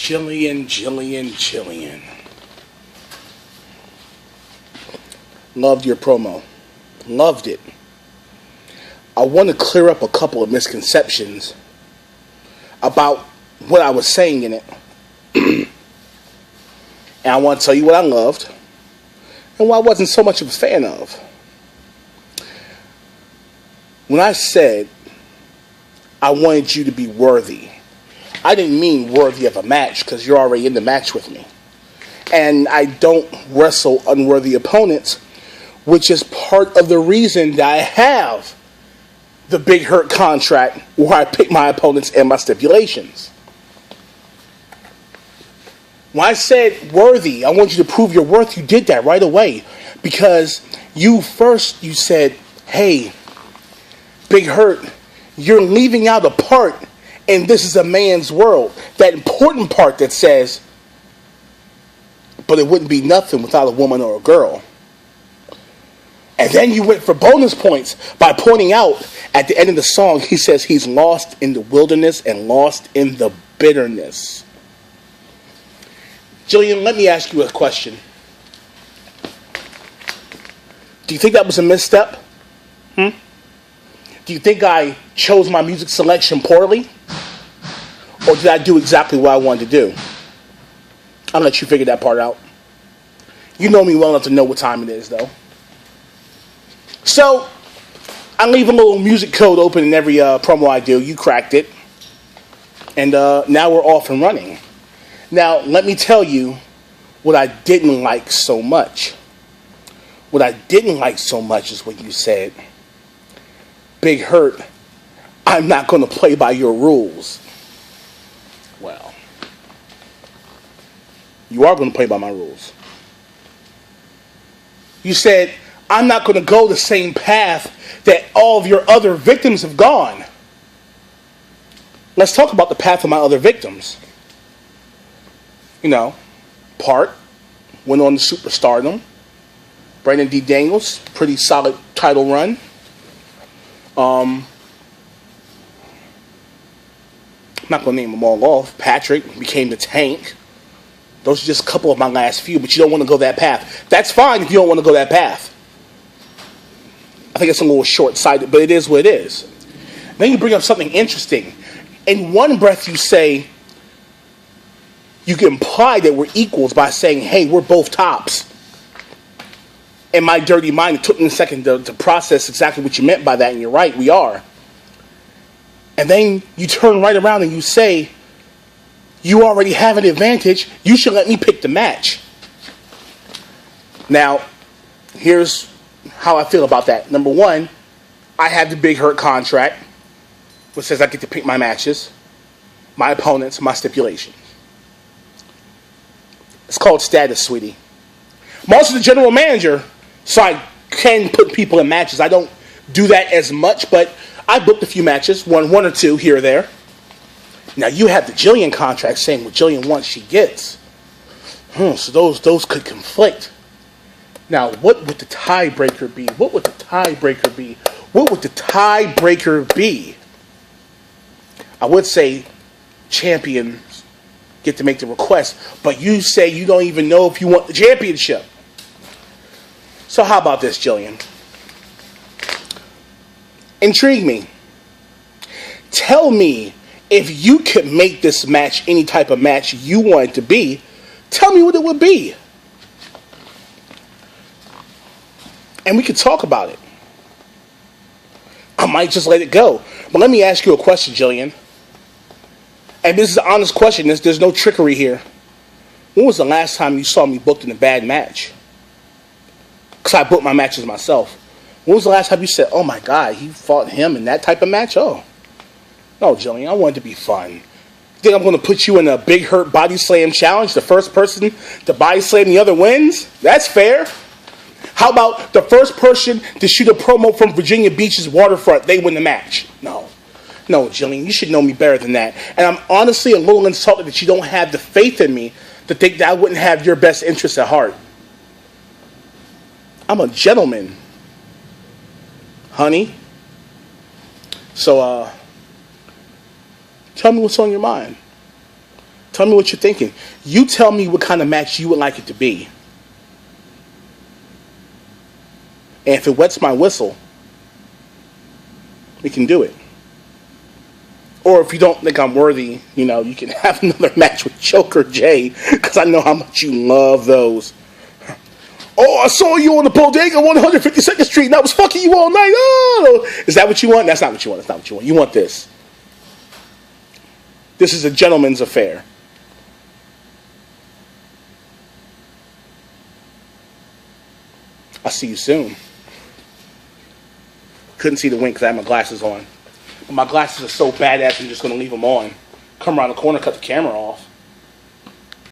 Jillian. Loved your promo. Loved it. I want to clear up a couple of misconceptions about what I was saying in it. And I want to tell you what I loved and what I wasn't so much of a fan of. When I said I wanted you to be worthy, I didn't mean worthy of a match, because you're already in the match with me. And I don't wrestle unworthy opponents, which is part of the reason that I have the Big Hurt contract, where I pick my opponents and my stipulations. When I said worthy, I want you to prove your worth, you did that right away. Because you said, hey, Big Hurt, you're leaving out a part, and this is a man's world. That important part that says, but it wouldn't be nothing without a woman or a girl. And then you went for bonus points by pointing out at the end of the song, he says he's lost in the wilderness and lost in the bitterness. Jillian, let me ask you a question. Do you think that was a misstep? Do you think I chose my music selection poorly? Or did I do exactly what I wanted to do? I'll let you figure that part out. You know me well enough to know what time it is, though. So, I leave a little music code open in every promo I do. You cracked it. And now we're off and running. Now, let me tell you what I didn't like so much. What I didn't like so much is what you said. Big Hurt, I'm not going to play by your rules. Well, you are going to play by my rules. You said, I'm not going to go the same path that all of your other victims have gone. Let's talk about the path of my other victims. You know, Part went on to superstardom. Brandon D. Daniels, pretty solid title run. I'm not going to name them all off. Patrick became the Tank. Those are just a couple of my last few, but you don't want to go that path. That's fine if you don't want to go that path. I think it's a little short-sighted, but it is what it is. Then you bring up something interesting. In one breath you say, you can imply that we're equals by saying, hey, we're both tops. In my dirty mind, it took me a second to process exactly what you meant by that, and you're right, we are. And then you turn right around and you say, you already have an advantage, you should let me pick the match. Now, here's how I feel about that. Number one, I have the Big Hurt contract, which says I get to pick my matches, my opponents, my stipulations. It's called status, sweetie. I'm also the general manager, so I can put people in matches. I don't do that as much, but I booked a few matches, one or two here or there. Now, you have the Jillian contract saying what Jillian wants, she gets. So those could conflict. Now, what would the tiebreaker be? What would the tiebreaker be? What would the tiebreaker be? I would say champions get to make the request, but you say you don't even know if you want the championship. So how about this, Jillian? Intrigue me. Tell me if you could make this match any type of match you want it to be. Tell me what it would be. And we could talk about it. I might just let it go. But let me ask you a question, Jillian. And this is an honest question. There's no trickery here. When was the last time you saw me booked in a bad match? Because I booked my matches myself. When was the last time you said, oh my God, he fought him in that type of match? Oh. No, Jillian, I want it to be fun. You think I'm going to put you in a Big Hurt body slam challenge? The first person to body slam the other wins? That's fair. How about the first person to shoot a promo from Virginia Beach's waterfront? They win the match. No, Jillian, you should know me better than that. And I'm honestly a little insulted that you don't have the faith in me to think that I wouldn't have your best interests at heart. I'm a gentleman, honey. So, tell me what's on your mind. Tell me what you're thinking. You tell me what kind of match you would like it to be. And if it wets my whistle, we can do it. Or if you don't think I'm worthy, you know, you can have another match with Joker Jay, because I know how much you love those. Oh, I saw you on the bodega, 152nd Street, and I was fucking you all night. Oh, is that what you want? That's not what you want. That's not what you want. You want this. This is a gentleman's affair. I'll see you soon. Couldn't see the wink because I had my glasses on. But my glasses are so badass, I'm just going to leave them on. Come around the corner, cut the camera off.